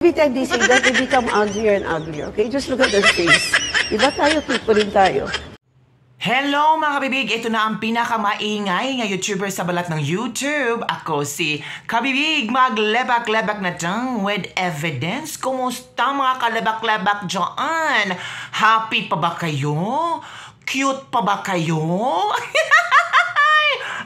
Every time they say that, they become uglier and uglier. Okay, just look at their face. Diba tayo, tipo rin tayo. Hello mga kabibig! Ito na ang pinakamaingay nga YouTuber sa balat ng YouTube. Ako si Kabibig, maglebak-lebak na dyan with evidence. Kumusta mga kalebak-lebak dyan? Happy pa ba kayo? Cute pa ba kayo?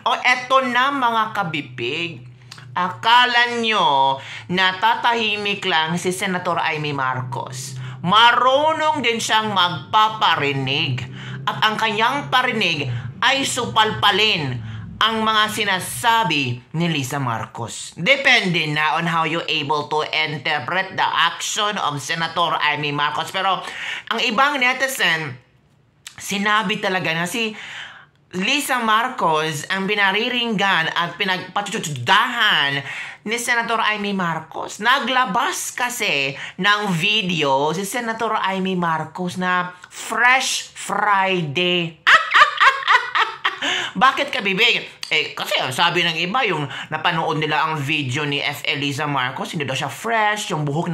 O eto na mga kabibig. Akala nyo natatahimik lang si Senator Amy Marcos. Marunong din siyang magpaparinig. At ang kanyang parinig ay supalpalin ang mga sinasabi ni Lisa Marcos. Depende na on how you able to interpret the action of Senator Amy Marcos. Pero ang ibang netizen, sinabi talaga na si Lisa Marcos ang pinariringgan at pinagpatutudahan ni Senator Amy Marcos. Naglabas kasi ng video si Senator Amy Marcos na Fresh Friday. Bakit kabibig? Kasi sabi ng iba, yung napanood nila ang video ni F. Eliza Marcos, hindi daw siya fresh, yung buhok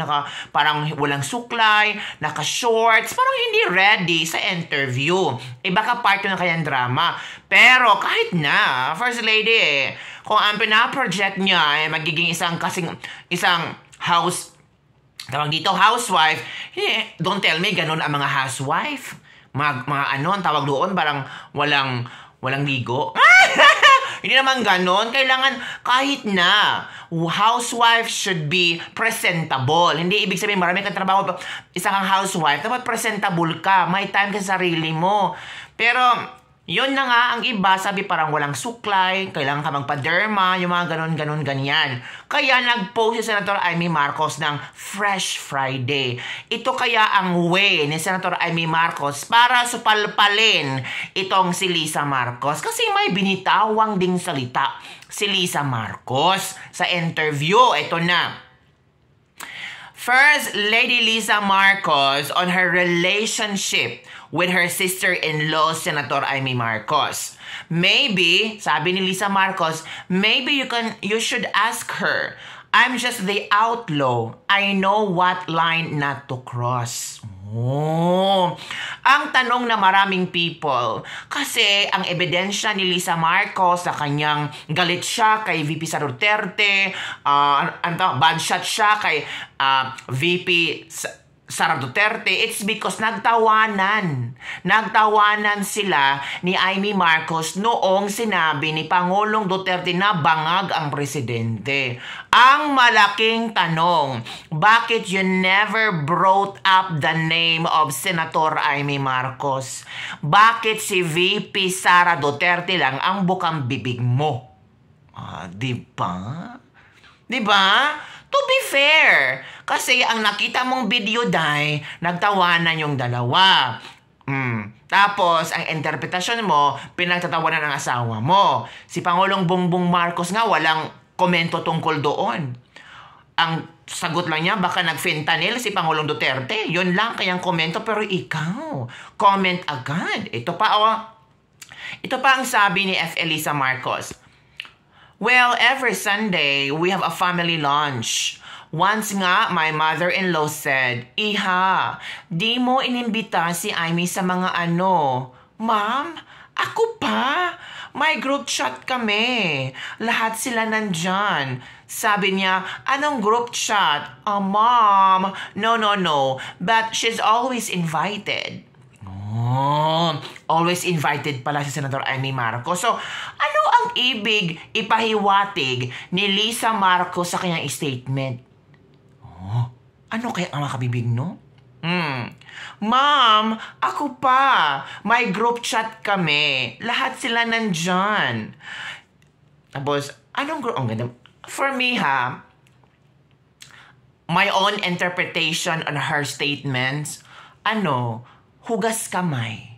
parang walang suklay, naka-shorts, parang hindi ready sa interview. Baka part ng kanyang drama. Pero kahit na, First Lady, kung ang pinaproject niya ay magiging isang housewife, don't tell me ganun ang mga housewife. Mga ang tawag doon, parang walang ligo. Hindi naman ganon. Kailangan kahit na housewife should be presentable. Hindi ibig sabihin marami kang trabaho. Isa kang housewife, dapat presentable ka. May time ka sa sarili mo. Pero yun na nga, ang iba sabi parang walang suklay, kailangan ka magpa-derma, yung mga ganon, ganyan. Kaya nag-post si Senator Amy Marcos ng Fresh Friday. Ito kaya ang way ni Senator Amy Marcos para supalpalin itong si Lisa Marcos. Kasi may binitawang ding salita si Lisa Marcos sa interview. Ito na. First Lady Lisa Marcos on her relationship with her sister-in-law, Senator Amy Marcos. Maybe, sabi ni Lisa Marcos, maybe you should ask her. I'm just the outlaw. I know what line not to cross. Oh, ang tanong na maraming people, kasi ang ebidensya ni Lisa Marcos sa kanyang galit siya kay VP Sara Duterte, bad shot siya kay VP Sara Duterte, it's because nagtawanan sila ni Amy Marcos noong sinabi ni Pangulong Duterte na bangag ang presidente. Ang malaking tanong, bakit you never brought up the name of Senator Amy Marcos? Bakit si VP Sara Duterte lang ang bukang bibig mo? Diba? To be fair, kasi ang nakita mong video nagtawanan yung dalawa. Tapos, ang interpretasyon mo, pinagtatawanan ng asawa mo. Si Pangulong Bongbong Marcos nga, walang komento tungkol doon. Ang sagot lang niya, baka nag-fentanyl si Pangulong Duterte. Yun lang kayang komento, pero ikaw, comment agad. Ito pa ang sabi ni F. Eliza Marcos. Well, every Sunday, we have a family lunch. Once nga, my mother-in-law said, Iha, di mo inimbita si Amy sa mga ano? Ma'am, ako pa. May group chat kami. Lahat sila nandyan. Sabi niya, anong group chat? Mom, no. But she's always invited. Always invited pala si Senator Amy Marcos. So, ano ang ibig ipahiwatig ni Lisa Marcos sa kanyang statement? Ano kaya ang makabibig, no? Ma'am, ako pa. May group chat kami. Lahat sila nandyan. Tapos, anong group? Ang ganda. For me, my own interpretation on her statements, hugas kamay.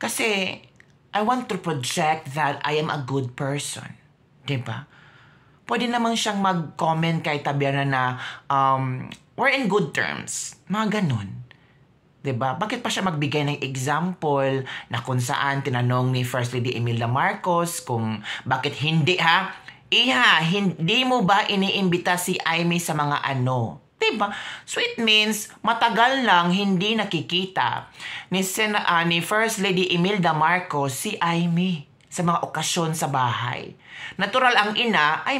Kasi I want to project that I am a good person. Diba? Pwede naman siyang mag-comment kay Tabiana na we're in good terms. Mga ganun. Diba? Bakit pa siya magbigay ng example na kung saan tinanong ni First Lady Imelda Marcos kung bakit hindi Iha, hindi mo ba iniimbita si Amy sa mga ano? Diba? So it means, matagal lang hindi nakikita ni First Lady Imelda Marcos si Amy sa mga okasyon sa bahay. Natural ang ina ay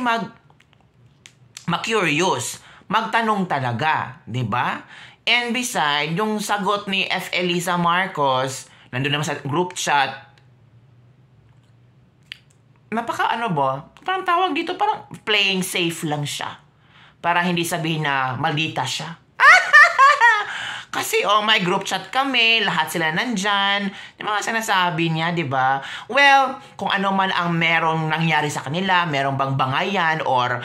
ma-curious, magtanong talaga, di ba? And beside, yung sagot ni F. Elisa Marcos, nandun naman sa group chat, parang tawag dito, parang playing safe lang siya. Para hindi sabihin na maldita siya. Kasi, may group chat kami, lahat sila nandyan. Yung mga sinasabi niya, di ba? Well, kung ano man ang merong nangyari sa kanila, merong bang bangayan, or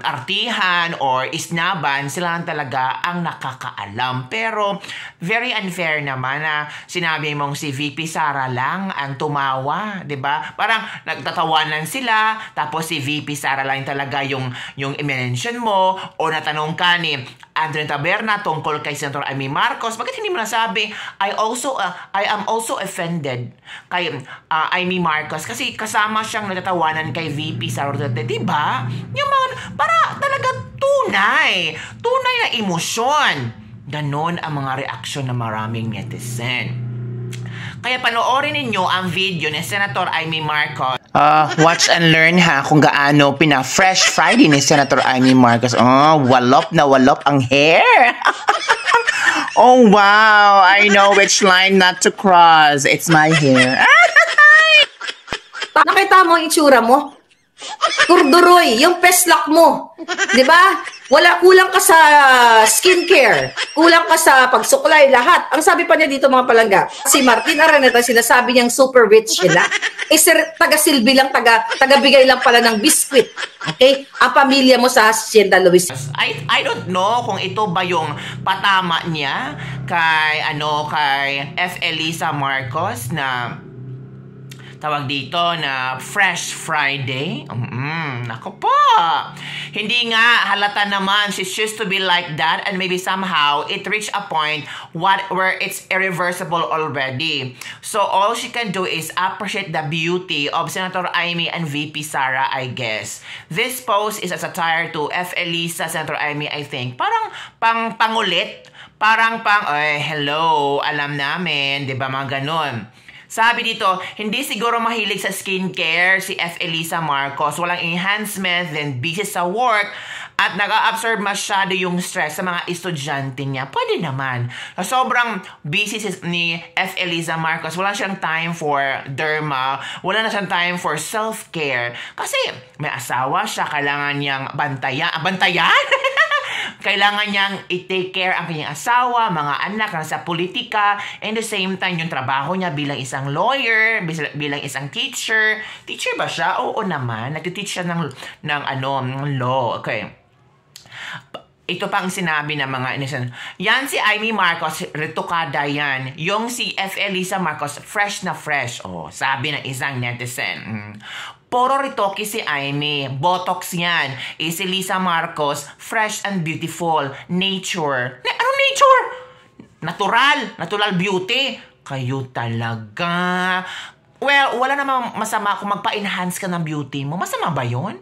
artihan, or isnaban, sila lang talaga ang nakakaalam. Pero, very unfair naman na sinabi mong si VP Sara lang ang tumawa, di ba? Parang nagtatawanan sila, tapos si VP Sara lang talaga yung i-mention mo, o natanong ka ni Andren Taberna tungkol kay Senator Amy Marcos, bakit hindi mo nasabi, I am also offended kay Amy Marcos kasi kasama siyang natatawanan kay VP Sara Duterte, diba? Yung mga, para talaga tunay na emosyon. Ganon ang mga reaksyon ng maraming netizen. Kaya panoorin ninyo ang video ni Senator Amy Marcos. Watch and learn ha kung gaano pina-fresh Friday ni Senator Amy Marcos. Walop na walop ang hair. Oh wow, I know which line not to cross. It's my hair. Nakita mo ang itsura mo? Kurduroy, yung peslak mo. Di ba? Kulang ka sa skincare. Kulang ka sa pagsuklay, lahat. Ang sabi pa niya dito mga palangga, si Martin Araneta, sinasabi niyang super rich sila. Taga-silbi lang, taga-bigay lang pala ng biskwit. Okay? Ang pamilya mo sa Hacienda Luis. I don't know kung ito ba yung patama niya kay F. Elisa Marcos na tawag dito na Fresh Friday. Nako po. Hindi nga halata naman she's used to be like that, and maybe somehow it reached a point where it's irreversible already. So all she can do is appreciate the beauty of Senator Amy and VP Sara, I guess. This post is a satire to F. Elisa, Senator Amy, I think. Parang pangulit. Parang hello, alam namin, di ba, mga ganon. Sabi dito, hindi siguro mahilig sa skincare si F. Elisa Marcos. Walang enhancement, then busy sa work, at nag-a-absorb masyado yung stress sa mga estudyante niya. Pwede naman. Sobrang busy ni F. Elisa Marcos. Wala siyang time for derma. Wala na siyang time for self-care. Kasi may asawa siya. Kailangan niyang bantayan? Kailangan niyang i-take care ang kanyang asawa, mga anak, nasa politika, and the same time, yung trabaho niya bilang isang lawyer, bilang isang teacher. Teacher ba siya? Oo naman. Nag-teach siya ng law. Okay. Ito pa ang sinabi ng mga inisan. Yan si Amy Marcos, retokada yan. Yung si F. Elisa Marcos, fresh na fresh. Sabi ng isang netizen. Puro ritoke si Amy. Botox yan. Si Lisa Marcos, fresh and beautiful. Nature. Ano nature? Natural beauty. Kayo talaga. Well, wala namang masama kung magpa-enhance ka ng beauty mo. Masama ba yun?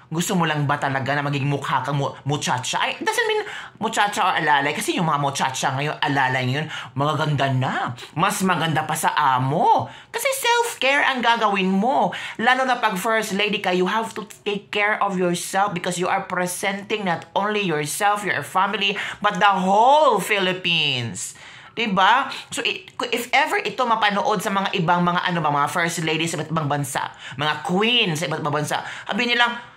Gusto mo lang ba talaga na maging mukha kang muchacha? It doesn't mean muchacha or alalay. Kasi yung mga muchacha ngayon, alalay ngayon, magaganda na. Mas maganda pa sa amo. Kasi self-care ang gagawin mo. Lalo na pag first lady ka, you have to take care of yourself because you are presenting not only yourself, your family, but the whole Philippines. Diba? So, if ever ito mapanood sa mga ibang mga first ladies sa iba't ibang bansa, mga queens sa iba't ibang bansa, sabi nilang,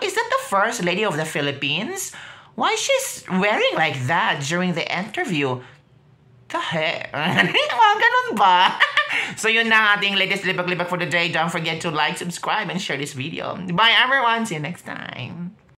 is that the first lady of the Philippines? Why she's wearing like that during the interview? The heck? Ganun ba? So yun na ang ating latest libag-libag for the day. Don't forget to like, subscribe, and share this video. Bye everyone. See you next time.